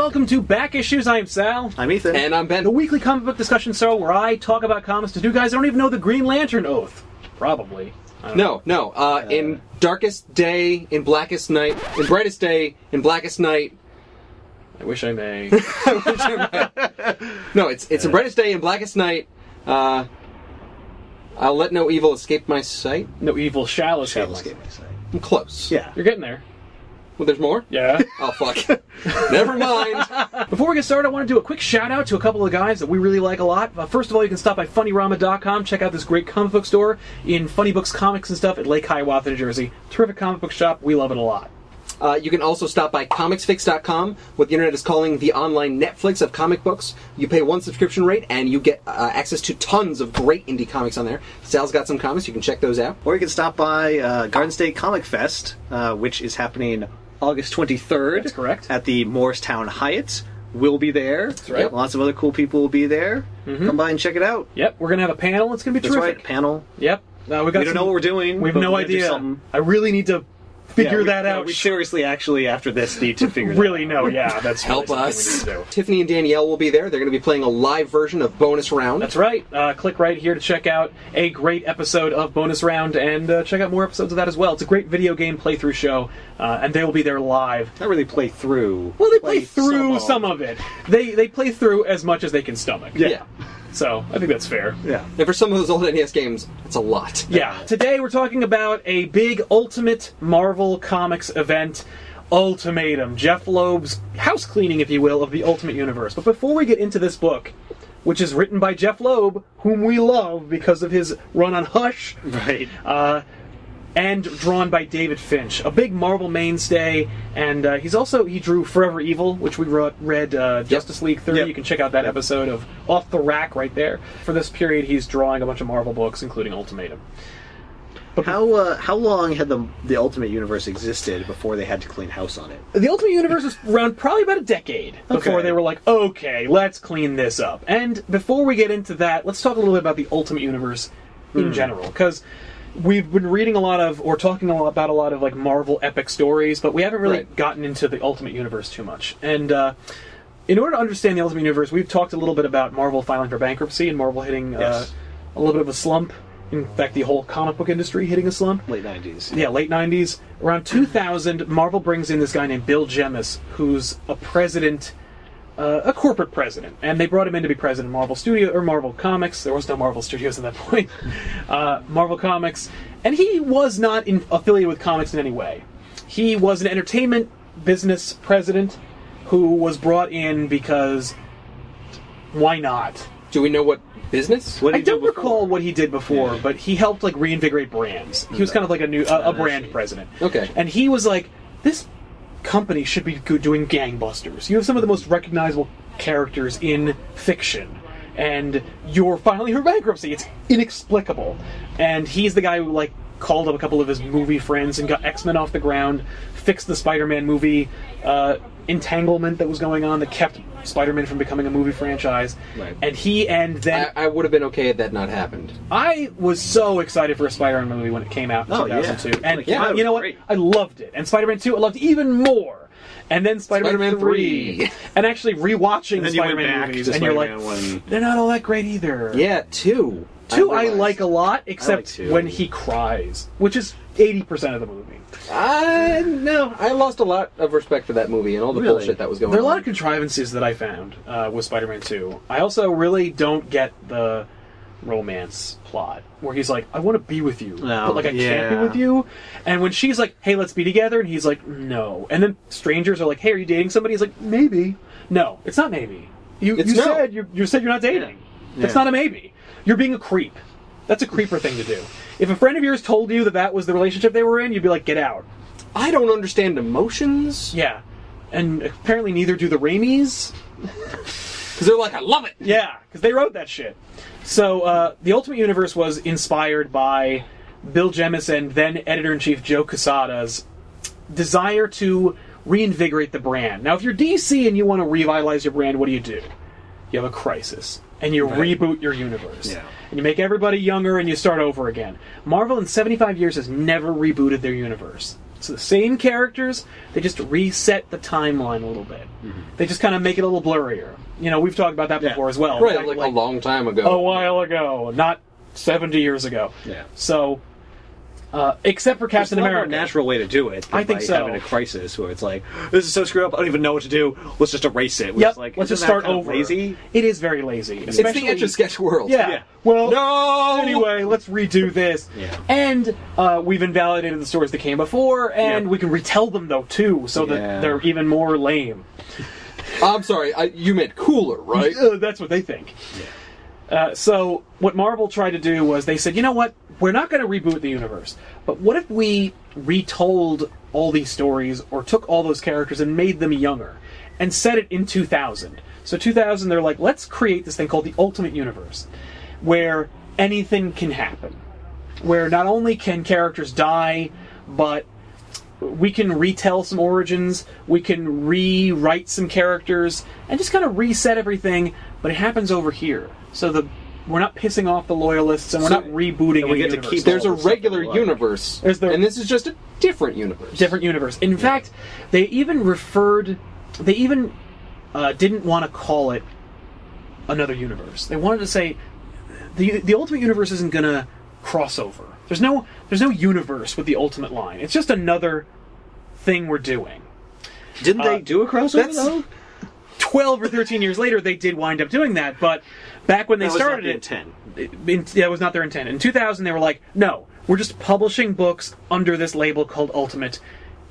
welcome to Back Issues. I am Sal. I'm Ethan. And I'm Ben. The weekly comic book discussion show where I talk about comics to two guys that don't even know the Green Lantern Oath. Probably. No. In darkest day, in blackest night, in brightest day, in blackest night. I wish I may. No, it's in brightest day, in blackest night. I'll let no evil escape my sight. No evil shall escape my sight. I'm close. Yeah. You're getting there. Well, there's more? Yeah. Oh, fuck. Never mind. Before we get started, I want to do a quick shout-out to a couple of guys that we really like a lot. First of all, you can stop by FunnyRama.com. Check out this great comic book store in Funny Books, Comics, and stuff at Lake Hiawatha, New Jersey. Terrific comic book shop. We love it a lot. You can also stop by ComicsFix.com, what the internet is calling the online Netflix of comic books. You pay one subscription rate, and you get access to tons of great indie comics on there. Sal's got some comics. You can check those out. Or you can stop by Garden State Comic Fest, which is happening August 23rd. That's correct. At the Morristown Hyatt. We'll be there. That's right. Lots of other cool people will be there. Mm-hmm. Come by and check it out. Yep, we're going to have a panel. It's going to be terrific. That's right, panel. Yep. We don't know what we're doing. We have no idea. I really need to figure that out. We seriously, actually, after this, need to figure that really out. know, yeah. That's Help really us. We need to do. Tiffany and Danielle will be there. They're going to be playing a live version of Bonus Round. That's right. Click right here to check out a great episode of Bonus Round, and check out more episodes of that as well. It's a great video game playthrough show, and they will be there live. Not really play through. Well, they play through some of it. They play through as much as they can stomach. Yeah. So, I think that's fair. Yeah. And for some of those old NES games, that's a lot. Yeah. Today we're talking about a big Ultimate Marvel Comics event, Ultimatum. Jeff Loeb's house cleaning, if you will, of the Ultimate Universe. But before we get into this book, which is written by Jeff Loeb, whom we love because of his run on Hush. Right. And drawn by David Finch, a big Marvel mainstay, and he drew Forever Evil, which we read Justice League 30. Yep. You can check out that episode of Off the Rack right there. For this period, he's drawing a bunch of Marvel books, including Ultimatum. But how long had the Ultimate Universe existed before they had to clean house on it? The Ultimate Universe was around probably about a decade before they were like, okay, let's clean this up. And before we get into that, let's talk a little bit about the Ultimate Universe in general, because we've been reading a lot of, or talking about a lot of, like, Marvel epic stories, but we haven't really gotten into the Ultimate Universe too much. And in order to understand the Ultimate Universe, we've talked a little bit about Marvel filing for bankruptcy and Marvel hitting a little bit of a slump. In fact, the whole comic book industry hitting a slump. Late 90s. Yeah, late 90s. Around 2000, Marvel brings in this guy named Bill Jemas, who's a president, a corporate president, and they brought him in to be president of Marvel Comics. There was no Marvel Studios at that point. Marvel Comics, and he was not affiliated with comics in any way. He was an entertainment business president who was brought in because why not? Do we know what business? I don't recall what he did before, but he helped like reinvigorate brands. He was kind of like a brand president. Okay, and he was like, this company should be doing gangbusters. You have some of the most recognizable characters in fiction, and you're filing for bankruptcy. It's inexplicable. And he's the guy who like called up a couple of his movie friends and got X-Men off the ground, fixed the Spider-Man movie entanglement that was going on that kept Spider-Man from becoming a movie franchise. Right. And then I would have been okay had that not happened. I was so excited for a Spider-Man movie when it came out in 2002. Yeah. And you know what? Great. I loved it. And Spider-Man 2 I loved even more. And then Spider-Man 3. And actually rewatching Spider-Man movies, and you're like, they're not all that great either. Yeah, 2. 2 I like a lot, except when he cries, which is 80% of the movie. No, I lost a lot of respect for that movie and all the bullshit that was going on. There are a lot of contrivances that I found with Spider-Man 2. I also really don't get the romance plot, where he's like, I want to be with you, but like I can't be with you. And when she's like, hey, let's be together, and he's like, no. And then strangers are like, hey, are you dating somebody? He's like, maybe. No, it's not maybe. You said you're not dating. It's not a maybe. You're being a creep. That's a creeper thing to do. If a friend of yours told you that was the relationship they were in, you'd be like, get out. I don't understand emotions. Yeah. And apparently neither do the Raimis. Because they're like, I love it. Yeah, because they wrote that shit. So, the Ultimate Universe was inspired by Bill Jemas and then Editor-in-Chief Joe Quesada's desire to reinvigorate the brand. Now, if you're DC and you want to revitalize your brand, what do? You have a crisis. And you reboot your universe. Yeah. And you make everybody younger and you start over again. Marvel in 75 years has never rebooted their universe. It's the same characters, they just reset the timeline a little bit. They just kind of make it a little blurrier. You know, we've talked about that before as well. Right, like a long time ago. A while ago, not 70 years ago. Yeah. So, except for Captain America. There's a natural way to do it. I think so. Having a crisis where it's like, this is so screwed up, I don't even know what to do, let's just erase it. Yep, Like, let's just start kind of over. Lazy? It is very lazy. It's the Etch-a-Sketch world. Yeah. Well, no! Anyway, let's redo this. Yeah. And we've invalidated the stories that came before, and we can retell them, though, too, so that they're even more lame. I'm sorry, you meant cooler, right? That's what they think. So what Marvel tried to do was they said, you know what? We're not going to reboot the universe, but what if we retold all these stories or took all those characters and made them younger and set it in 2000? So 2000, they're like, let's create this thing called the Ultimate Universe, where anything can happen. Where not only can characters die, but we can retell some origins, we can rewrite some characters, and just kind of reset everything, but it happens over here. So we're not pissing off the loyalists, and we're not rebooting and we any get to universe. keep There's a regular universe, and this is just a different universe. Different universe. In fact, they even didn't want to call it another universe. They wanted to say the Ultimate Universe isn't going to cross over. There's no universe with the Ultimate line. It's just another thing we're doing. Didn't they do a crossover, though? 12 or 13 years later, they did wind up doing that, but back when they started that was not their intent. In 2000, they were like, no, we're just publishing books under this label called Ultimate.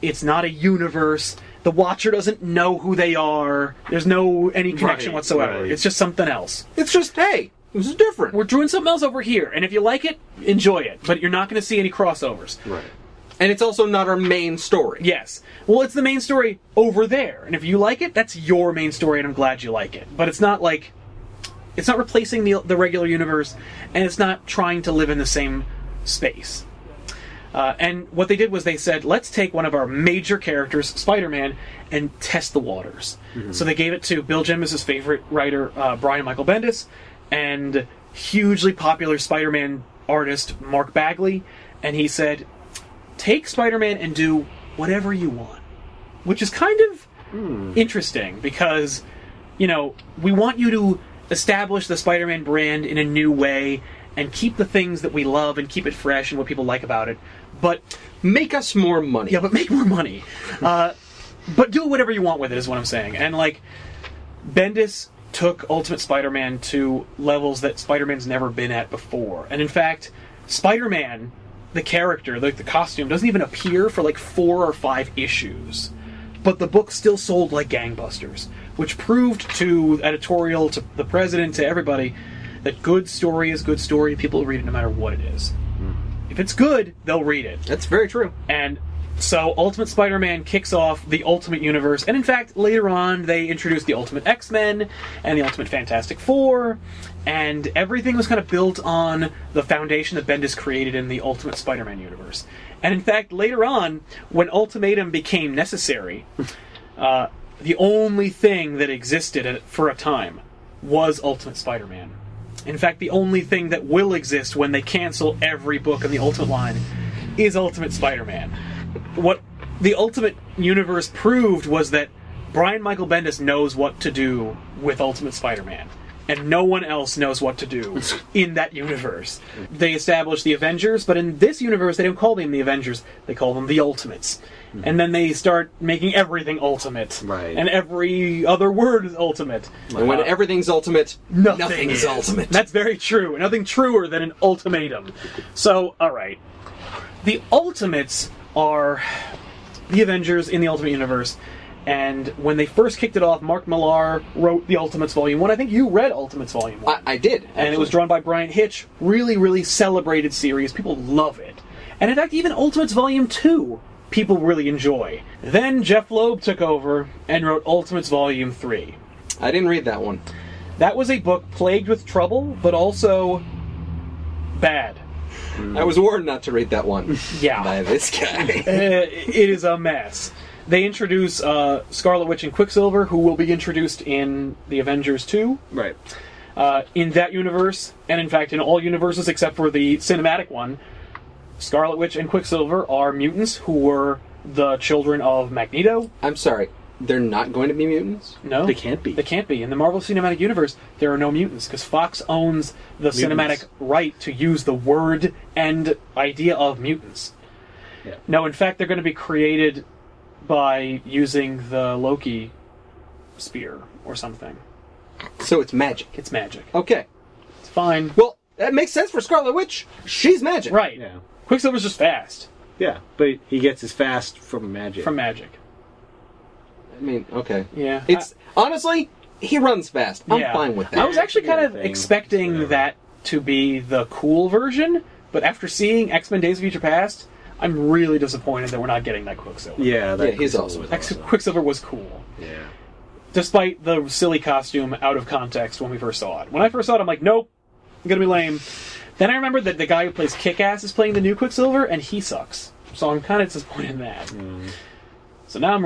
It's not a universe. The Watcher doesn't know who they are. There's any connection whatsoever. Right. It's just something else. It's just, hey, this is different. We're doing something else over here, and if you like it, enjoy it, but you're not going to see any crossovers. Right. And it's also not our main story. Yes. Well, it's the main story over there. And if you like it, that's your main story, and I'm glad you like it. But it's not like... It's not replacing the regular universe, and it's not trying to live in the same space. And what they did was they said, let's take one of our major characters, Spider-Man, and test the waters. So they gave it to Bill Jemas' favorite writer, Brian Michael Bendis, and hugely popular Spider-Man artist, Mark Bagley. And he said... Take Spider-Man and do whatever you want. Which is kind of interesting, because, you know, we want you to establish the Spider-Man brand in a new way and keep the things that we love and keep it fresh and what people like about it, but... Make us more money. Yeah, but make more money. But do whatever you want with it, is what I'm saying. And, like, Bendis took Ultimate Spider-Man to levels that Spider-Man's never been at before. And, in fact, Spider-Man... The character, like the costume, doesn't even appear for like 4 or 5 issues. But the book still sold like gangbusters, which proved to editorial, to the president, to everybody, that good story is good story. People will read it no matter what it is. If it's good, they'll read it. That's very true. And so Ultimate Spider-Man kicks off the Ultimate Universe. And in fact, later on, they introduced the Ultimate X-Men and the Ultimate Fantastic Four. And everything was kind of built on the foundation that Bendis created in the Ultimate Spider-Man universe. And in fact, later on, when Ultimatum became necessary, the only thing that existed for a time was Ultimate Spider-Man. In fact, the only thing that will exist when they cancel every book in the Ultimate line is Ultimate Spider-Man. What the Ultimate Universe proved was that Brian Michael Bendis knows what to do with Ultimate Spider-Man. And no one else knows what to do in that universe. They established the Avengers, but in this universe, they don't call them the Avengers. They call them the Ultimates. And then they start making everything ultimate. Right. And every other word is ultimate. And when everything's ultimate, nothing is ultimate. That's very true. Nothing truer than an ultimatum. So, alright. The Ultimates are the Avengers in the Ultimate Universe. And when they first kicked it off, Mark Millar wrote the Ultimates Volume 1. I think you read Ultimates Volume 1. I did. Actually. And it was drawn by Brian Hitch. Really, really celebrated series. People love it. And in fact, even Ultimates Volume 2, people really enjoy. Then Jeff Loeb took over and wrote Ultimates Volume 3. I didn't read that one. That was a book plagued with trouble, but also bad. I was warned not to read that one. Yeah. By this guy. It is a mess. They introduce Scarlet Witch and Quicksilver, who will be introduced in the Avengers 2. Right. In that universe, and in fact in all universes except for the cinematic one, Scarlet Witch and Quicksilver are mutants who were the children of Magneto. I'm sorry, they're not going to be mutants? No. They can't be. They can't be. In the Marvel Cinematic Universe, there are no mutants, because Fox owns the cinematic right to use the word and idea of mutants. Yeah. No, in fact, they're going to be created by using the Loki spear or something. So it's magic. It's magic. Okay. It's fine. Well, that makes sense for Scarlet Witch. She's magic. Right. Yeah. Quicksilver's just fast. Yeah, but he gets his fast from magic. From magic. I mean, okay. Yeah. It's honestly, he runs fast. I'm Yeah. fine with that. I was actually kind of Thing, expecting whatever. that to be the cool version, but after seeing X-Men Days of Future Past, I'm really disappointed that we're not getting that Quicksilver. Yeah, that he's Quicksilver awesome. was X- awesome. Quicksilver was cool. Yeah. Despite the silly costume out of context when we first saw it. When I first saw it, I'm like, nope, I'm gonna be lame. Then I remembered that the guy who plays Kick-Ass is playing the new Quicksilver, and he sucks. So I'm kind of disappointed in that. So now I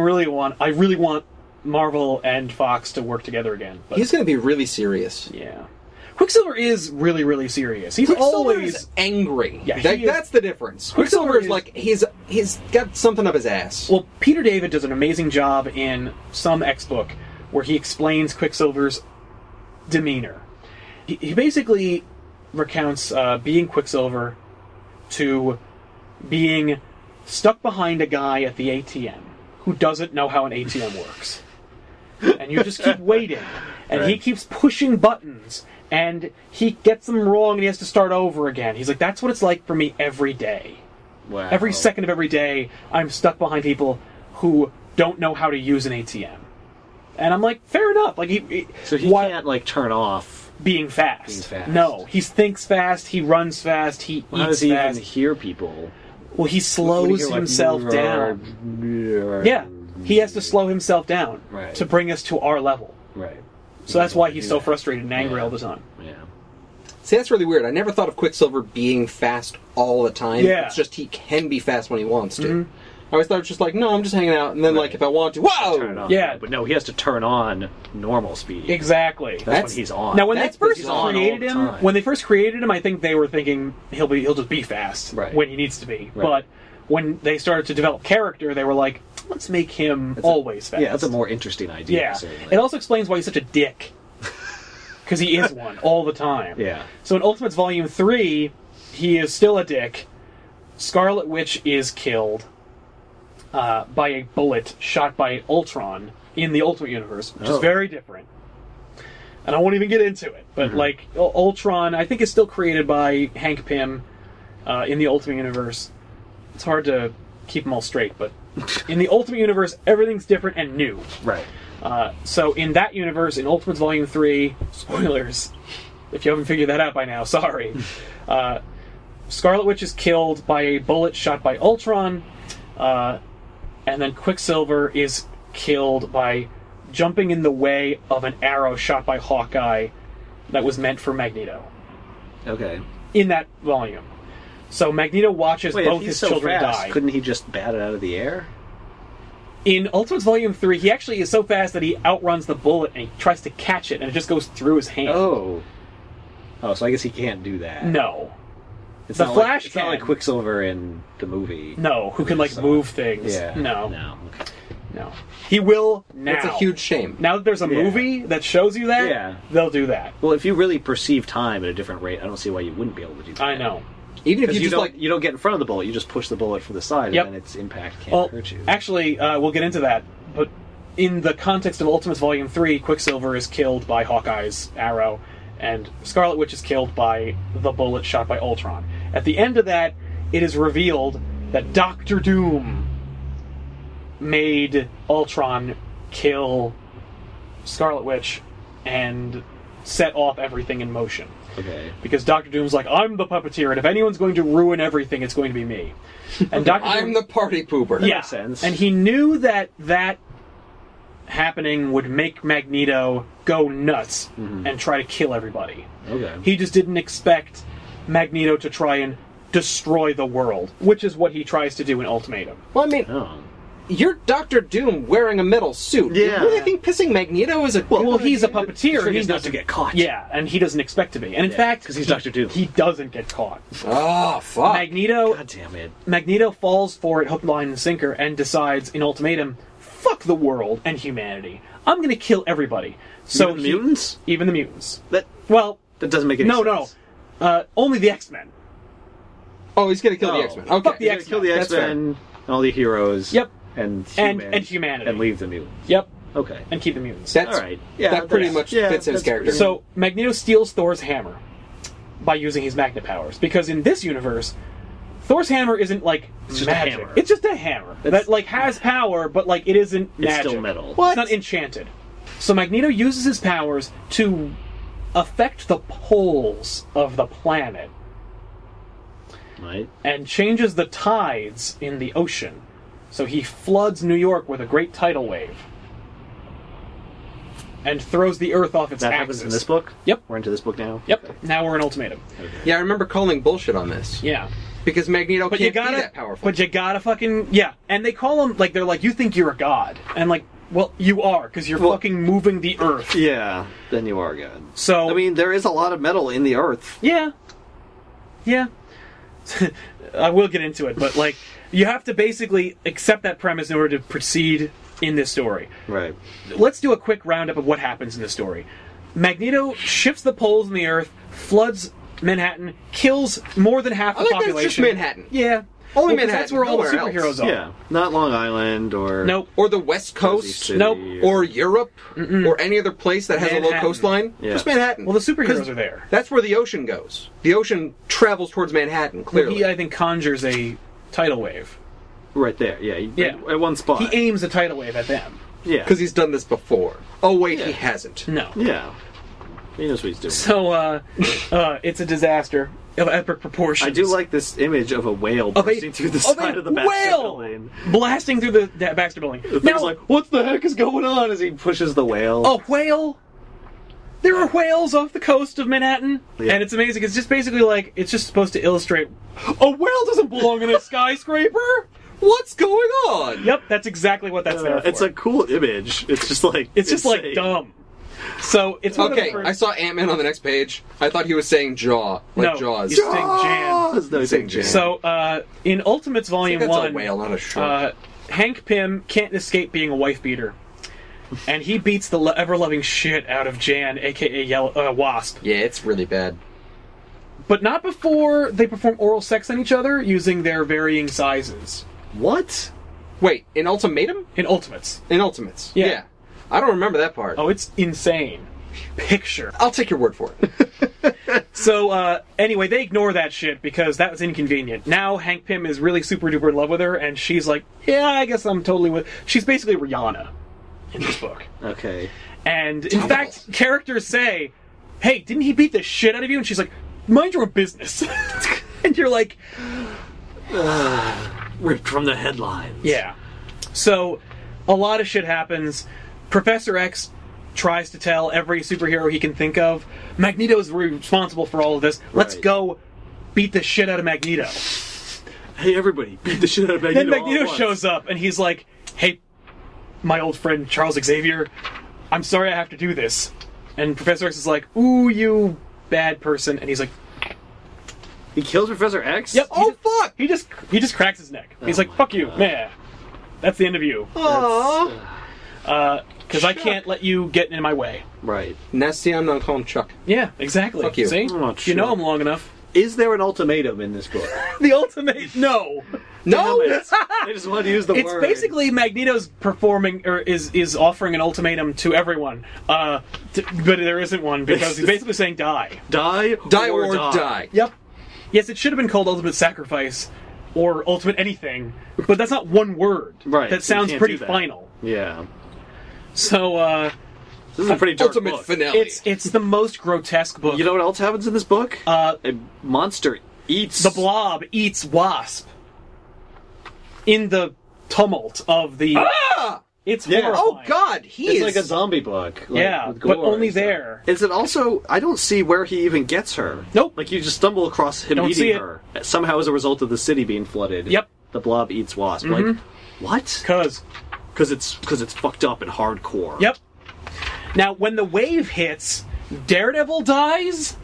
really want Marvel and Fox to work together again. But He's going to be really serious. yeah. Quicksilver is really, really serious. He's Quicksilver always... is angry. Yeah, That- he is- that's the difference. Quicksilver Quicksilver is is- like he's got something up his ass. Well, Peter David does an amazing job in some X-book where he explains Quicksilver's demeanor. He basically recounts being Quicksilver to being stuck behind a guy at the ATM who doesn't know how an ATM works. And you just keep waiting. And he Right. keeps pushing buttons. And he gets them wrong and he has to start over again. He's like, that's what it's like for me every day. Wow. Every second of every day, I'm stuck behind people who don't know how to use an ATM. And I'm like, fair enough. Like So he why- can't like turn off. being fast. Being fast. No, he thinks fast. He runs fast. He How does eats he fast. even hear people? Well, he When slows you hear, like, himself down. Yeah, he has to slow himself down Right. to bring us to our level. Right. So that's why he's so Yeah. frustrated and angry Yeah. all the time. Yeah. See, that's really weird. I never thought of Quicksilver being fast all the time. Yeah. It's just he can be fast when he wants to. Mhm. I always thought it was just like, no, I'm just hanging out, and then like if I want to, whoa! Turn it on. Yeah. But no, he has to turn on normal speed. Exactly. That's That's- when he's on. Now, when they That's first he's on created all the him, time. when they first created him, I think they were thinking he'll just be fast Right. when he needs to be. Right. But when they started to develop character, they were like, let's make him always fast. Yeah, that's a more interesting idea. Yeah. certainly. It also explains why he's such a dick. Because he is one all the time. Yeah. So in Ultimates Volume 3, he is still a dick. Scarlet Witch is killed by a bullet shot by Ultron in the Ultimate Universe, which is Oh. very different. And I won't even get into it. But, like, Ultron, I think, is still created by Hank Pym in the Ultimate Universe. It's hard to keep them all straight, but in the Ultimate Universe, everything's different and new. Right. So in that universe, in Ultimates Volume 3, spoilers, if you haven't figured that out by now, sorry. Scarlet Witch is killed by a bullet shot by Ultron, and then Quicksilver is killed by jumping in the way of an arrow shot by Hawkeye that was meant for Magneto. Okay. In that volume. So Magneto watches Wait, both if he's his so children fast, die. couldn't he just bat it out of the air? In Ultimates Volume 3, he actually is so fast that he outruns the bullet and he tries to catch it and it just goes through his hand. Oh. Oh, so I guess he can't do that. No. It's The not Flash like, it's not like can. Quicksilver in the movie. No, who can, like, So- move things. Yeah. No. No. Okay. No. He will now. That's a huge shame. Now that there's a Yeah. movie that shows you that, Yeah. they'll do that. Well, if you really perceive time at a different rate, I don't see why you wouldn't be able to do that. I know. Even if Because you you just don't, you don't get in front of the bullet, you just push the bullet from the side, Yep. and then its impact can't Well, hurt you. actually, we'll get into that, but in the context of Ultimates Volume 3, Quicksilver is killed by Hawkeye's arrow, and Scarlet Witch is killed by the bullet shot by Ultron. At the end of that, it is revealed that Doctor Doom made Ultron kill Scarlet Witch and set off everything in motion. Okay. Because Doctor Doom's like, I'm the puppeteer, and if anyone's going to ruin everything, it's going to be me. And Doctor I'm Doom, the party pooper. yeah, makes sense. and he knew that happening would make Magneto go nuts and try to kill everybody. Okay. He just didn't expect Magneto to try and destroy the world, which is what he tries to do in Ultimatum. Well, I mean, Oh. you're Doctor Doom wearing a metal suit. Yeah. You really think pissing Magneto is a... Well, he's a puppeteer. Sure, He he's not doesn't to get caught. Yeah, and he doesn't expect to be. And in fact, because he's Dr. Doom. he doesn't get caught. Oh, fuck. Magneto, God damn it. Magneto falls for it hook, line, and sinker, and decides in Ultimatum, fuck the world and humanity. I'm going to kill everybody. So Even the mutants? Even the mutants. That doesn't make any sense. No. Only the X-Men. Oh, he's gonna kill the X-Men. Okay. Fuck the He's X-Men. gonna kill the That's fair. X-Men and all the heroes. Yep. And humanity. And leave the mutants. Yep. Okay. And keep the mutants. That's, all right. Yeah, that pretty that's- much yeah, fits his that's character. pretty- So Magneto steals Thor's hammer by using his magnet powers, because in this universe, Thor's hammer isn't like just a magic. hammer. It's just a hammer that like has power, but like it isn't It's magic. still metal. It's not enchanted. So Magneto uses his powers to affect the poles of the planet Right. and changes the tides in the ocean. So he floods New York with a great tidal wave and throws the Earth off its That axis. happens in this book? Yep. We're into this book now? Yep. Now we're in Ultimatum. Yeah, I remember calling bullshit on this. Yeah. Because Magneto But can't you gotta, be that powerful. But you gotta fucking... Yeah. And they call him, like, they're like, you think you're a god. And like, well, you are, because you're fucking moving the Earth. Yeah. Then you are good. So... I mean, there is a lot of metal in the Earth. Yeah. Yeah. I will get into it, but like, you have to basically accept that premise in order to proceed in this story. Right. Let's do a quick roundup of what happens in this story. Magneto shifts the poles in the Earth, floods Manhattan, kills more than half the I think population. that's just Manhattan. Yeah. Only 'cause Manhattan, That's where all the nowhere superheroes else. are. Yeah. Not Long Island or... Nope. Or the West Jersey Coast. City Nope. Or Europe. Or any other place that has a low Manhattan. coastline. Yeah. Just Manhattan. Well, the superheroes 'Cause are there. That's where the ocean goes. The ocean travels towards Manhattan, clearly. He, I think, conjures a tidal wave. Right there. Yeah. Yeah. At one spot. He aims a tidal wave at them. Yeah. Because he's done this before. Oh, wait, he Yeah. hasn't. No. Yeah. He knows what he's doing. So, it's a disaster of epic proportions. I do like this image of a whale bursting through the side of the Baxter whale building. blasting through the Baxter building. The thing's like, what the heck is going on? As he pushes the whale. a whale. There are whales off the coast of Manhattan, Yeah. and it's amazing. It's just basically like it's just supposed to illustrate a whale doesn't belong in a skyscraper. What's going on? Yep, that's exactly what that's there for. It's a cool image. It's just like It's just like insane. dumb. So it's one of Okay, the I saw Ant-Man on the next page. I thought he was saying jaw, like No, Jaws. he's saying Jan. Jaws! No, he's saying Jan. So in Ultimates I think Volume that's 1, a whale, not a shark. Hank Pym can't escape being a wife beater, and he beats the ever-loving shit out of Jan, aka Wasp. Yeah, it's really bad. But not before they perform oral sex on each other using their varying sizes. What? Wait, in Ultimatum? In Ultimates. In Ultimates. Yeah. I don't remember that part. Oh, it's insane. Picture. I'll take your word for it. So, anyway, they ignore that shit because that was inconvenient. Now Hank Pym is really super duper in love with her, and she's like, yeah, I guess I'm totally with... She's basically Rihanna in this book. Okay. And, in fact, characters say, hey, didn't he beat the shit out of you? And she's like, mind your own business. And you're like... Ripped from the headlines. Yeah. So, a lot of shit happens. Professor X tries to tell every superhero he can think of, Magneto's responsible for all of this. Let's Right. go beat the shit out of Magneto. Hey, everybody, beat the shit out of Magneto. Then Magneto all at once. shows up, and he's like, hey, my old friend Charles Xavier, I'm sorry I have to do this. And Professor X is like, ooh, you bad person. And he's like, He kills Professor X? yep. Oh, fuck! He just cracks his neck. He's like, fuck you, man. That's the end of you. Aww. Because I can't let you get in my way. Right. Now, see, I'm not calling him Chuck. Yeah, exactly. Fuck you. See? Oh, You know sure. him long enough. Is there an ultimatum in this book? The ultimate... No. No! Damn it. I just want to use the It's word. basically Magneto's performing, or is offering an ultimatum to everyone. But there isn't one, because he's basically saying die. Die or die. Yep. Yes, it should have been called Ultimate Sacrifice, or Ultimate Anything, but that's not one word. Right, That so you sounds can't pretty do that. final. Yeah. So, This is a pretty dark Ultimate book. finale. it's the most grotesque book. You know what else happens in this book? A monster eats... The Blob eats Wasp. In the tumult of the... Ah! It's Yeah. horrifying. Oh, God! He It's is... like a zombie book. Like, Yeah, with gore but only and stuff. there. Is it also... I don't see where he even gets her. Nope. Like, you just stumble across him Don't see eating it. her. Somehow as a result of the city being flooded. Yep. The Blob eats Wasp. Mm-hmm. Like, What? Because it's fucked up and hardcore. Yep. Now, when the wave hits, Daredevil dies,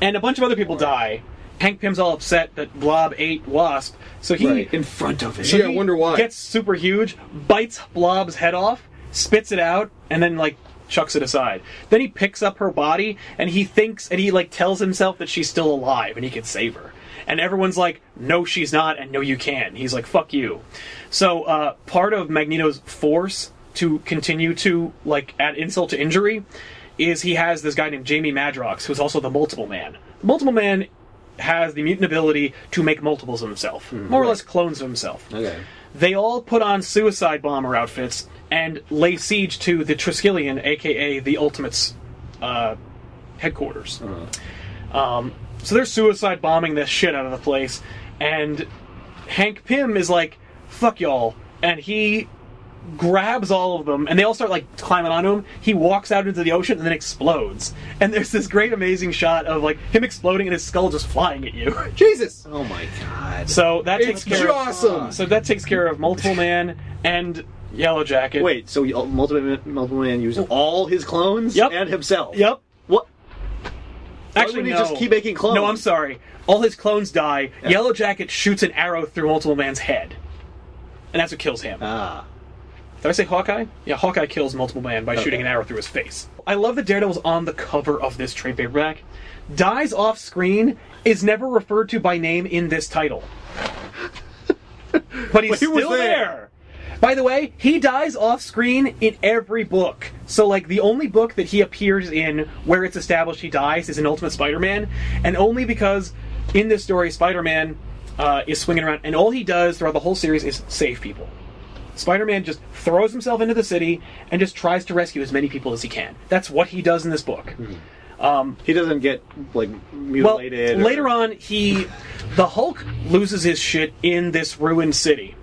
and a bunch of other people die. Hank Pym's all upset that Blob ate Wasp, so he in front of it. So I wonder why. Gets super huge, bites Blob's head off, spits it out, and then chucks it aside. Then he picks up her body, and he tells himself that she's still alive and he can save her. And everyone's like, no, she's not, and no, you can. He's like, fuck you. So part of Magneto's force to continue to add insult to injury is he has this guy named Jamie Madrox, who's also the Multiple Man. The Multiple Man has the mutant ability to make multiples of himself, more or less clones of himself. Okay. They all put on suicide bomber outfits and lay siege to the Triskelion, aka the Ultimates' headquarters. So they're suicide bombing this shit out of the place, and Hank Pym is like, fuck y'all, and he grabs all of them, and they all start climbing onto him. He walks out into the ocean and then explodes. And there's this great, amazing shot of him exploding and his skull just flying at you. Jesus! Oh my god. So that takes care awesome. of. So that takes care of Multiple Man and Yellow Jacket. Wait, so Multiple Man used all his clones and himself? Yep. What? Actually, Why would he no. just keep making clones? No, I'm sorry. All his clones die. Yeah. Yellow Jacket shoots an arrow through Multiple Man's head, and that's what kills him. Ah. Did I say Hawkeye? Yeah, Hawkeye kills Multiple Man by shooting an arrow through his face. I love that Daredevil's on the cover of this trade paperback. Dies off screen is never referred to by name in this title. But he's still there. By the way, he dies off screen in every book. So, the only book that he appears in where it's established he dies is in Ultimate Spider-Man, and only because in this story, Spider-Man is swinging around, and all he does throughout the whole series is save people. Spider-Man just throws himself into the city and just tries to rescue as many people as he can. That's what he does in this book. He doesn't get mutilated. Well, later on, the Hulk loses his shit in this ruined city,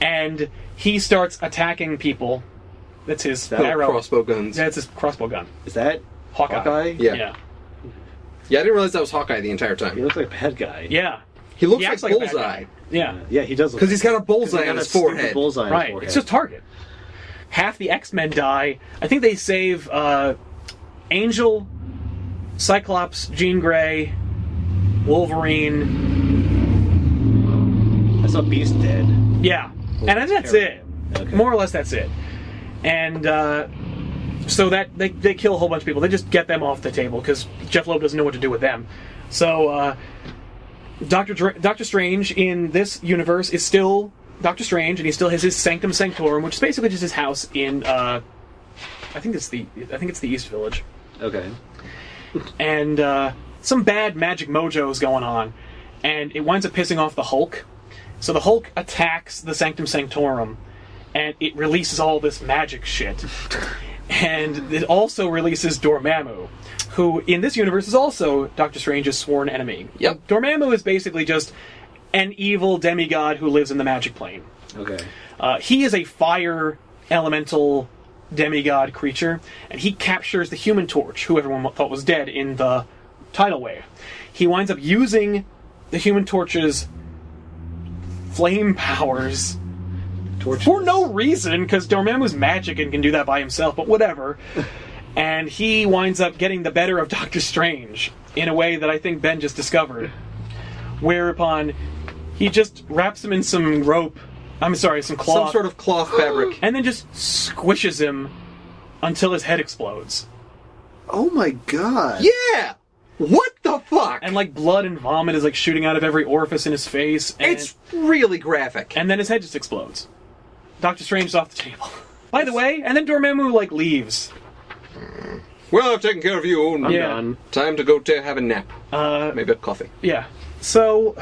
and he starts attacking people. That's his arrow. Crossbow guns. That's his crossbow gun. Is that Hawkeye? Yeah. Yeah, I didn't realize that was Hawkeye the entire time. He looks like a bad guy. Yeah. He looks acts like a bad Bullseye. guy. Yeah. Yeah, he does. Because he's got a bullseye on his forehead. Bullseye on his Right. forehead. It's just Target. Half the X-Men die. I think they save Angel, Cyclops, Jean Grey, Wolverine. I saw Beast dead. Yeah. And then that's it. Okay. More or less that's it. And so that they kill a whole bunch of people. They just get them off the table because Jeff Loeb doesn't know what to do with them. So Doctor Strange in this universe is still Doctor Strange, and he still has his Sanctum Sanctorum, which is basically just his house in I think it's the East Village. Okay. And some bad magic mojo is going on, and it winds up pissing off the Hulk. So the Hulk attacks the Sanctum Sanctorum, and it releases all this magic shit. And it also releases Dormammu, who in this universe is also Doctor Strange's sworn enemy. Yep. Dormammu is basically just an evil demigod who lives in the magic plane. Okay. He is a fire elemental demigod creature, and he captures the Human Torch, who everyone thought was dead in the tidal wave. He winds up using the Human Torch's flame powers for no reason, because Dormammu's magic and can do that by himself, but whatever. And he winds up getting the better of Doctor Strange in a way that I think Ben just discovered. Whereupon he just wraps him in some rope. I'm sorry, some cloth. Some sort of cloth fabric. And then just squishes him until his head explodes. Oh my god. Yeah! What the fuck? And blood and vomit is shooting out of every orifice in his face. And, it's really graphic. and then his head just explodes. Doctor Strange's off the table. By the way, and then Dormammu leaves. Well, I've taken care of you. I'm done. Time to go have a nap. Maybe a coffee. Yeah. So,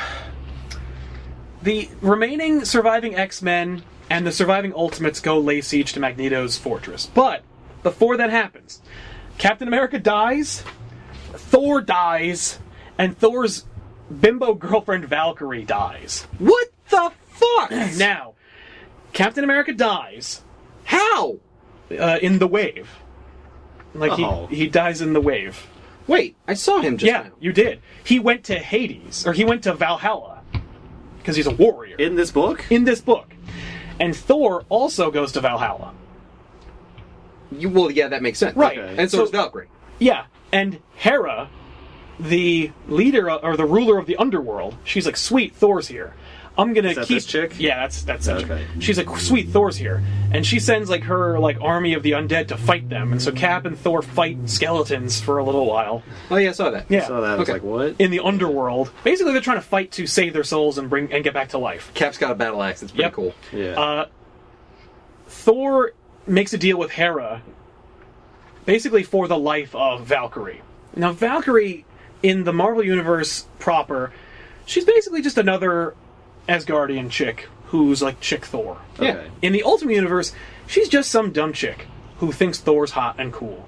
the remaining surviving X-Men and the surviving Ultimates go lay siege to Magneto's fortress. But, before that happens, Captain America dies, Thor dies, and Thor's bimbo girlfriend Valkyrie dies. What the fuck? Now, Captain America dies. How? In the wave. He dies in the wave. Wait, I saw him just Yeah, now. you did. He went to Hades, or he went to Valhalla, because he's a warrior. In this book? In this book. And Thor also goes to Valhalla. Well, yeah, that makes sense. Right. Okay. And so does Valkyrie. Yeah, and Hera, the leader or the ruler of the underworld, she's like, "Sweet, Thor's here. I'm gonna Is that keep." this chick? Yeah, that's that Okay. chick. She's like, "Sweet, Thor's here," and she sends like her like army of the undead to fight them. And so Cap and Thor fight skeletons for a little while. Oh, yeah, I saw that. Yeah, So that was Okay. like, what? in the underworld. Basically, they're trying to fight to save their souls and get back to life. Cap's got a battle axe. It's pretty Yep. cool. Yeah. Thor makes a deal with Hera, basically for the life of Valkyrie. Now, Valkyrie, in the Marvel Universe proper, she's basically just another Asgardian chick who's like chick Thor. Yeah. Okay. In the Ultimate Universe, she's just some dumb chick who thinks Thor's hot and cool.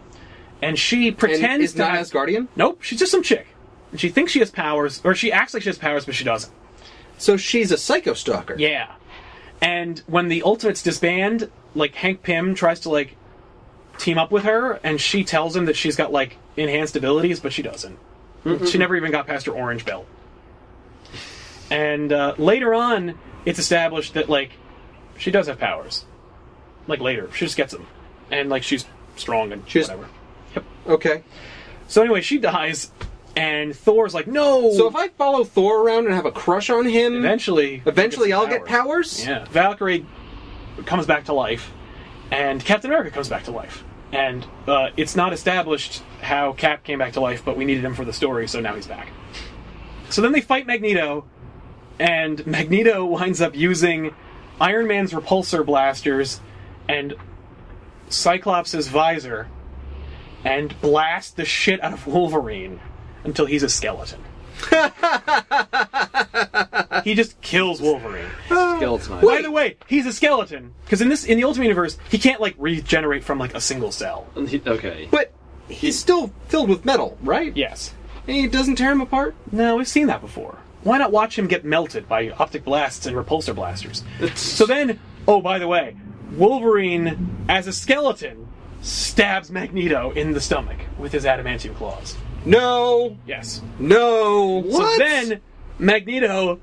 And she pretends And is to not have... Asgardian? Nope, she's just some chick. And she thinks she has powers, or she acts like she has powers, but she doesn't. So she's a psycho stalker. Yeah. And when the Ultimates disband, like, Hank Pym tries to, like, team up with her, and she tells him that she's got, like, enhanced abilities, but she doesn't. She never even got past her orange belt. And later on, it's established that, like, she does have powers. Like, later. She just gets them. And, like, she's strong and whatever. Okay. So anyway, she dies, and Thor's like, no! So if I follow Thor around and have a crush on him, Eventually I'll get powers? Yeah. Valkyrie comes back to life, and Captain America comes back to life. And it's not established how Cap came back to life, but we needed him for the story, so now he's back. So then they fight Magneto, and Magneto winds up using Iron Man's repulsor blasters and Cyclops' visor and blast the shit out of Wolverine until he's a skeleton. He just kills Wolverine. Skeleton. By the way, he's a skeleton because in the Ultimate Universe, he can't like regenerate from like a single cell. Okay. But he's still filled with metal, right? Yes. And it doesn't tear him apart? No, we've seen that before. Why not watch him get melted by optic blasts and repulsor blasters? So then, oh, by the way, Wolverine, as a skeleton, stabs Magneto in the stomach with his adamantium claws. No. Yes. No. So What? then, Magneto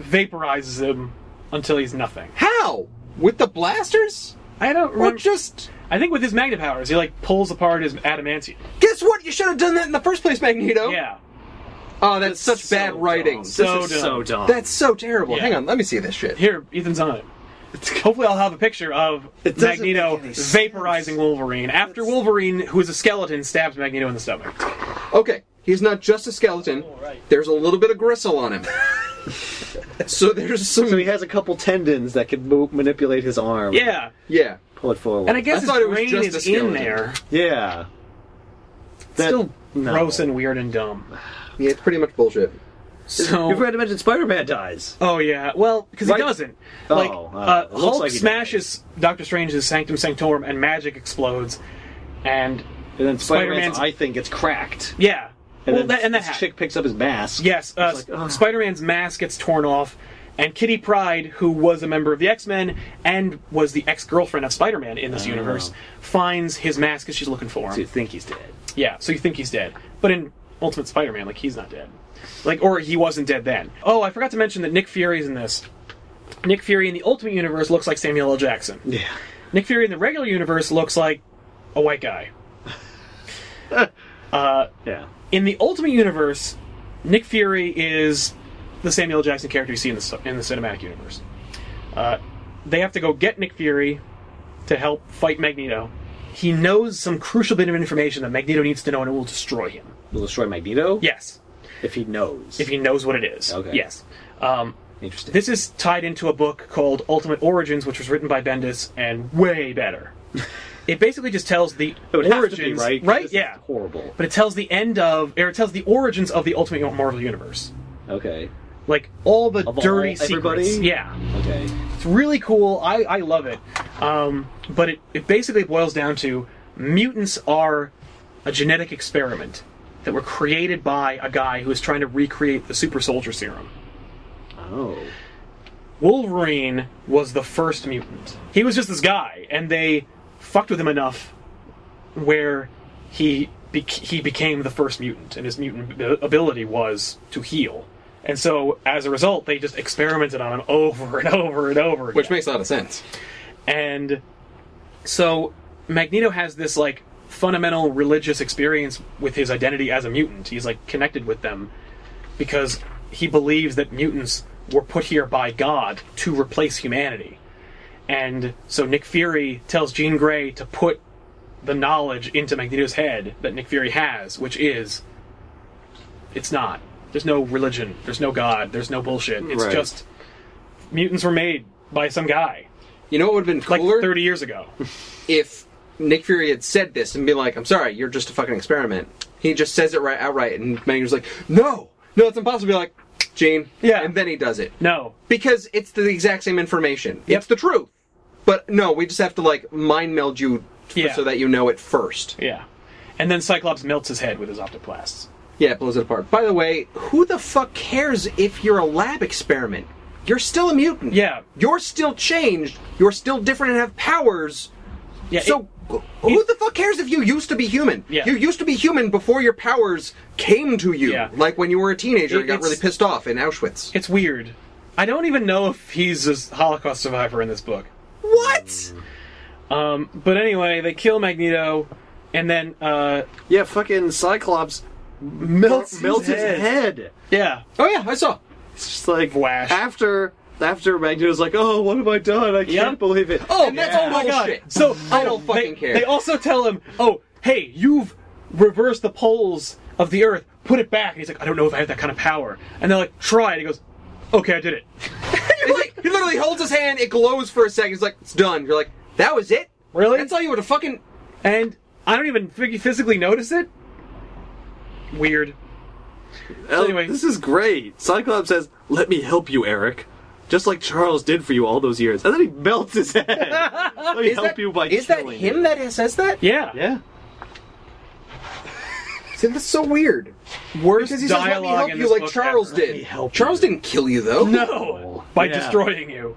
vaporizes him until he's nothing. How? With the blasters? I don't Or remember. just... I think with his magnet powers, he like pulls apart his adamantium. Guess what? You should have done that in the first place, Magneto. Yeah. Oh, that's such so bad writing. dumb. So This is so dumb. dumb. That's so terrible. Yeah. Hang on, let me see this shit. Here, Ethan's on it. Hopefully I'll have a picture of It doesn't Magneto make any sense. vaporizing Wolverine after Wolverine, who is a skeleton, stabs Magneto in the stomach. Okay, he's not just a skeleton. There's a little bit of gristle on him. So there's some... So he has a couple tendons that can manipulate his arm. Yeah. Yeah. Pull it forward. And I guess I his thought it was brain just is a skeleton. in there. Yeah. Still no. gross and weird and dumb. Yeah, it's pretty much bullshit. So... You forgot to mention Spider-Man dies. Oh yeah, well, because Right. he doesn't. Oh, Like, it looks Hulk like he smashes Doctor Strange's Sanctum Sanctorum, and magic explodes, and And then Spider-Man's, Spider-Man's- I think it's cracked. yeah, And well, then that this happened. chick picks up his mask. Yes, It's like, ugh. Spider-Man's mask gets torn off, and Kitty Pryde, who was a member of the X-Men and was the ex-girlfriend of Spider-Man in this universe, finds his mask as she's looking for So you him. think he's dead. Yeah, so you think he's dead, but in Ultimate Spider-Man, like, he's not dead. Like, or he wasn't dead then. Oh, I forgot to mention that Nick Fury's in this. Nick Fury in the Ultimate Universe looks like Samuel L. Jackson. Yeah. Nick Fury in the regular universe looks like a white guy. Yeah. In the Ultimate Universe, Nick Fury is the Samuel L. Jackson character you see in the cinematic universe. They have to go get Nick Fury to help fight Magneto. He knows some crucial bit of information that Magneto needs to know, and it will destroy him. Will destroy Magneto? Yes, If he knows. if he knows what it is. Okay. Yes. Interesting. This is tied into a book called Ultimate Origins, which was written by Bendis, and way better. It basically just tells the it would origins, have to be, right? 'Cause right? this is Yeah. horrible. But it tells the end of, or it tells the origins of the Ultimate Marvel Universe. Okay. Like, all the Of all- dirty everybody? secrets. Yeah. Okay. It's really cool. I love it. But it basically boils down to mutants are a genetic experiment that were created by a guy who is trying to recreate the super soldier serum. Oh. Wolverine was the first mutant. He was just this guy, and they fucked with him enough where he became the first mutant, and his mutant ability was to heal. And so, as a result, they just experimented on him over and over and over again. Which makes a lot of sense. And so, Magneto has this, like, fundamental religious experience with his identity as a mutant. He's, like, connected with them because he believes that mutants were put here by God to replace humanity. And so Nick Fury tells Jean Grey to put the knowledge into Magneto's head that Nick Fury has, which is, it's not. There's no religion. There's no God. There's no bullshit. It's just mutants were made by some guy. You know what would have been cooler? Like 30 years ago. If Nick Fury had said this and been like, I'm sorry, you're just a fucking experiment. He just says it outright, and Magneto's like, no, it's impossible. Be like, Jean. Yeah. And then he does it. No. Because it's the exact same information. Yep. It's the truth. But no, we just have to, like, mind meld you so that you know it first. Yeah. And then Cyclops melts his head with his optoplasts. Yeah, it blows it apart. By the way, who the fuck cares if you're a lab experiment? You're still a mutant. Yeah. You're still changed. You're still different and have powers. Yeah. So, who the fuck cares if you used to be human? Yeah. You used to be human before your powers came to you. Yeah. Like when you were a teenager and got really pissed off in Auschwitz. It's weird. I don't even know if he's a Holocaust survivor in this book. What? But anyway, they kill Magneto, and then, Yeah, fucking Cyclops melts his head. Yeah. Oh yeah, I saw. It's just like, Wash. After Magneto's like, oh, what have I done? I can't believe it. Oh, And that's Oh my god. bullshit. So, I don't fucking care. They also tell him, oh, hey, you've reversed the poles of the Earth. Put it back. And he's like, I don't know if I have that kind of power. And they're like, try it. He goes, okay, I did it. He literally holds his hand, it glows for a second, he's like, it's done. You're like, that was it? Really? That's all you would have fucking... And I don't even physically notice it. Weird. So anyway. This is great. Cyclops says, let me help you, Eric. Just like Charles did for you all those years. And then he melts his head. Let me help you by Is that killing him you. that says that? Yeah. Yeah. See, that's so weird. Worst Because he says, let me dialogue help in you this like book Charles ever. did. me help Charles you. didn't kill you, though. No. By Yeah. destroying you.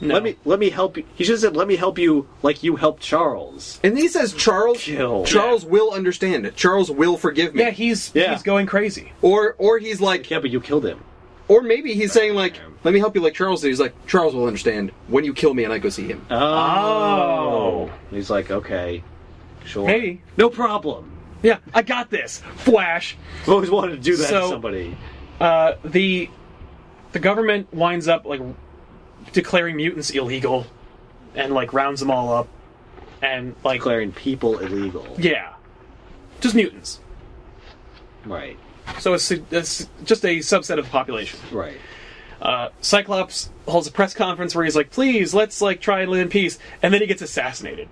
No. Let me help you. He should have said, let me help you like you helped Charles. And he says, Charles will understand. Charles will forgive me. Yeah, he's going crazy. Or he's like... Yeah, but you killed him. Or maybe he's saying, like, let me help you like Charles did. He's like, Charles will understand when you kill me and I go see him. Oh. He's like, okay, sure. Maybe. No problem. Yeah, I got this. Flash. I've always wanted to do that So- to somebody. The government winds up, like, declaring mutants illegal and, like, rounds them all up. And, like... Declaring people illegal. Yeah. Just mutants. Right. So it's just a subset of the population. Right. Cyclops holds a press conference where he's like, please, let's, like, try and live in peace. And then he gets assassinated.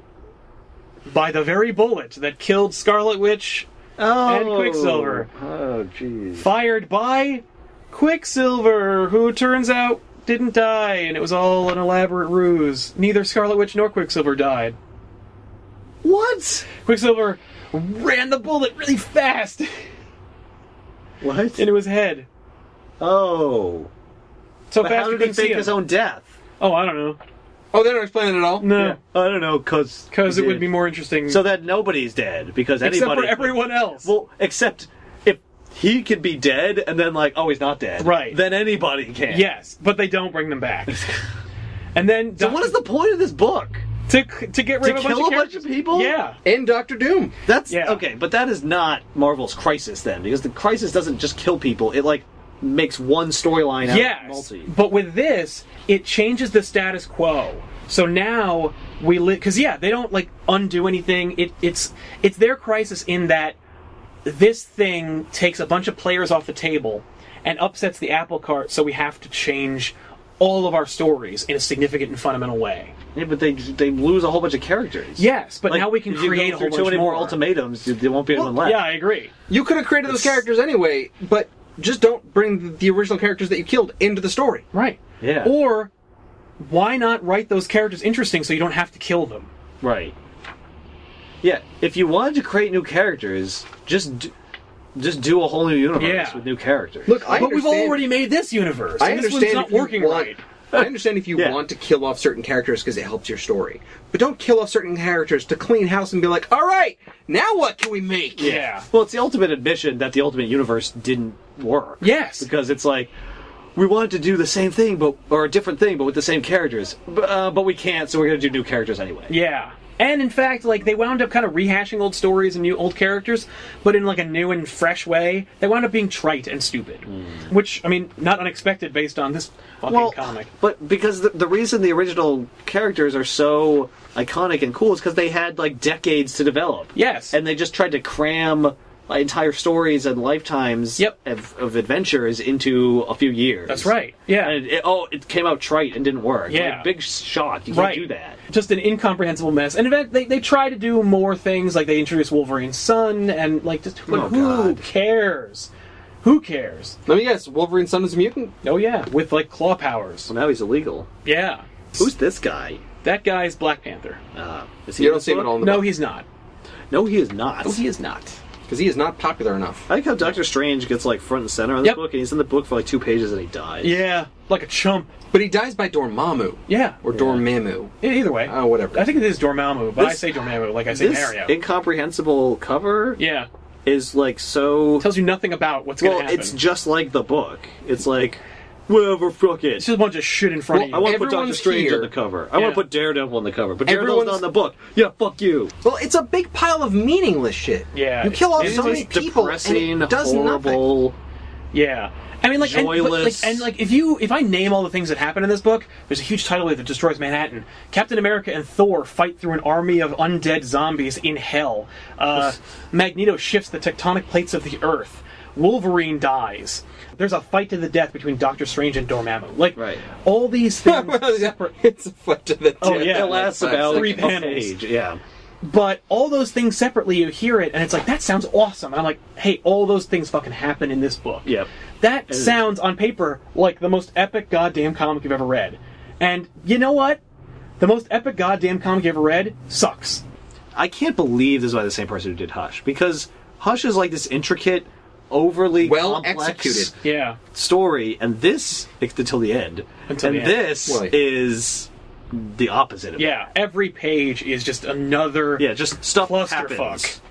By the very bullet that killed Scarlet Witch and Quicksilver. Oh, jeez. Fired by Quicksilver, who turns out didn't die, and it was all an elaborate ruse. Neither Scarlet Witch nor Quicksilver died. What? Quicksilver ran the bullet really fast What? into his head. Oh. So But fast how you did he couldn't see fake him. his own death? Oh, I don't know. Oh, they don't explain it at all? No. Yeah. I don't know, because Because it would be more interesting. So that nobody's dead, because except anybody... for everyone else. Well, except if he could be dead, and then like, oh, he's not dead. Right. Then anybody can. Yes, but they don't bring them back. And then So what is the point of this book? to get rid To of kill a bunch characters. of people? Yeah. And Doctor Doom. That's Yeah. okay, but that is not Marvel's Crisis then, because the Crisis doesn't just kill people; it like makes one storyline out of Yes, multi. but with this, it changes the status quo. So now we live because they don't like undo anything. It's their crisis in that this thing takes a bunch of players off the table and upsets the apple cart. So we have to change all of our stories in a significant and fundamental way. Yeah, but they lose a whole bunch of characters. Yes, but Like, now we can if you create go a through whole too bunch many more more. ultimatums. There won't be anyone left. Yeah, I agree. You could have created those characters anyway, but just don't bring the original characters that you killed into the story. Right. Yeah. Or why not write those characters interesting so you don't have to kill them? Right. Yeah, if you wanted to create new characters, just do a whole new universe Yeah. with new characters. Look, I But we've understand- already made this universe. I and this one's understand not if you working want right. I understand if you want to kill off certain characters because it helps your story. But don't kill off certain characters to clean house and be like, all right, now what can we make? Yeah. Well, it's the ultimate admission that the Ultimate Universe didn't work. Yes. Because it's like, we wanted to do the same thing, or a different thing, but with the same characters. But we can't, so we're going to do new characters anyway. Yeah. And in fact, like, they wound up kind of rehashing old stories and old characters, but in like a new and fresh way. They wound up being trite and stupid. Which, I mean, not unexpected based on this fucking comic. But because the reason the original characters are so iconic and cool is because they had like decades to develop. Yes. And they just tried to cram entire stories and lifetimes of adventures into a few years. That's right. Yeah. And it came out trite and didn't work. Yeah. Like, big shock. You can't do that. Just an incomprehensible mess. And they try to do more things, like they introduce Wolverine's son, and like, just who cares? Who cares? Let me guess, Wolverine's son is a mutant? Oh yeah, with like claw powers. Well, now he's illegal. Yeah. Who's this guy? That guy's Black Panther. Is he You don't see him at all in the book? No, he's not. No, he is not. No, he is not. Because he is not popular enough. I like how Doctor Strange gets like front and center on this book, and he's in the book for like 2 pages and he dies. Yeah, like a chump. But he dies by Dormammu. Yeah. Or Dormammu. Either way. Whatever. I think it is Dormammu, but I say Dormammu like I say Mario. This incomprehensible cover is like so... Tells you nothing about what's going to happen. It's just like the book. It's like, whatever, fuck it. It's just a bunch of shit in front of you. I want to put Doctor Strange on the cover. I want to put Daredevil on the cover. But Daredevil's not in the book. Yeah, fuck you. Well, it's a big pile of meaningless shit. Yeah. You kill off It's so many just people, depressing, and it does horrible. nothing. Yeah. I mean, like, joyless. and if I name all the things that happen in this book, there's a huge tidal wave that destroys Manhattan. Captain America and Thor fight through an army of undead zombies in hell. Magneto shifts the tectonic plates of the Earth. Wolverine dies. There's a fight to the death between Doctor Strange and Dormammu. Like, all these things separate. It's a fight to the death. Oh, yeah. It lasts about 3 like, panels. a page. Yeah. But all those things separately, you hear it, and it's like, that sounds awesome. And I'm like, hey, all those things fucking happen in this book. Yep. That sounds, on paper, like the most epic goddamn comic you've ever read. And you know what? The most epic goddamn comic you ever read sucks. I can't believe this is by the same person who did Hush. Because Hush is like this intricate, overly complex story, and this, until the end. This is the opposite of it. Every page is just another just stuff clusterfuck. happens.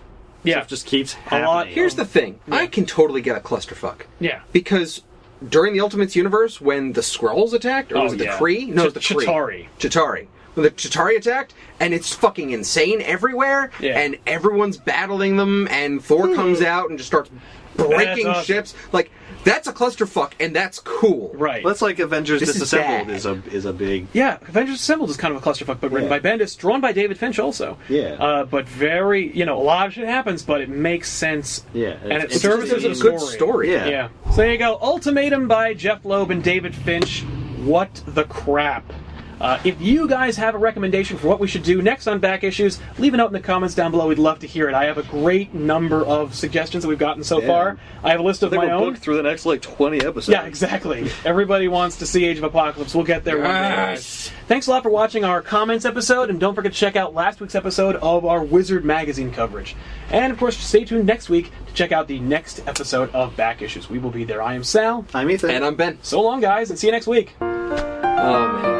Yeah. Stuff just keeps A lot. happening. Here's the thing. I can totally get a clusterfuck. Yeah. Because during the Ultimates universe, when the Skrulls attacked, or was it the Kree? No, it was the Kree. Chitauri. When the Chitauri attacked, and it's fucking insane everywhere, and everyone's battling them, and Thor comes out and just starts breaking ships. Like, that's a clusterfuck, and that's cool. Right. That's like Avengers This is Disassembled bad. is a big... Yeah, Avengers Assembled is kind of a clusterfuck, but written by Bendis, drawn by David Finch also. Yeah. But very, a lot of shit happens, but it makes sense. Yeah. And it serves as a good story. Yeah. So there you go. Ultimatum by Jeff Loeb and David Finch. What the crap. If you guys have a recommendation for what we should do next on Back Issues, leave a note in the comments down below. We'd love to hear it. I have a great number of suggestions that we've gotten so far. I have a list of my own. Booked through the next 20 episodes. Yeah, exactly. Everybody wants to see Age of Apocalypse. We'll get there one day. Thanks a lot for watching our comments episode, and don't forget to check out last week's episode of our Wizard magazine coverage. And of course, stay tuned next week to check out the next episode of Back Issues. We will be there. I am Sal. I'm Ethan. And I'm Ben. So long, guys, and see you next week. Oh, man.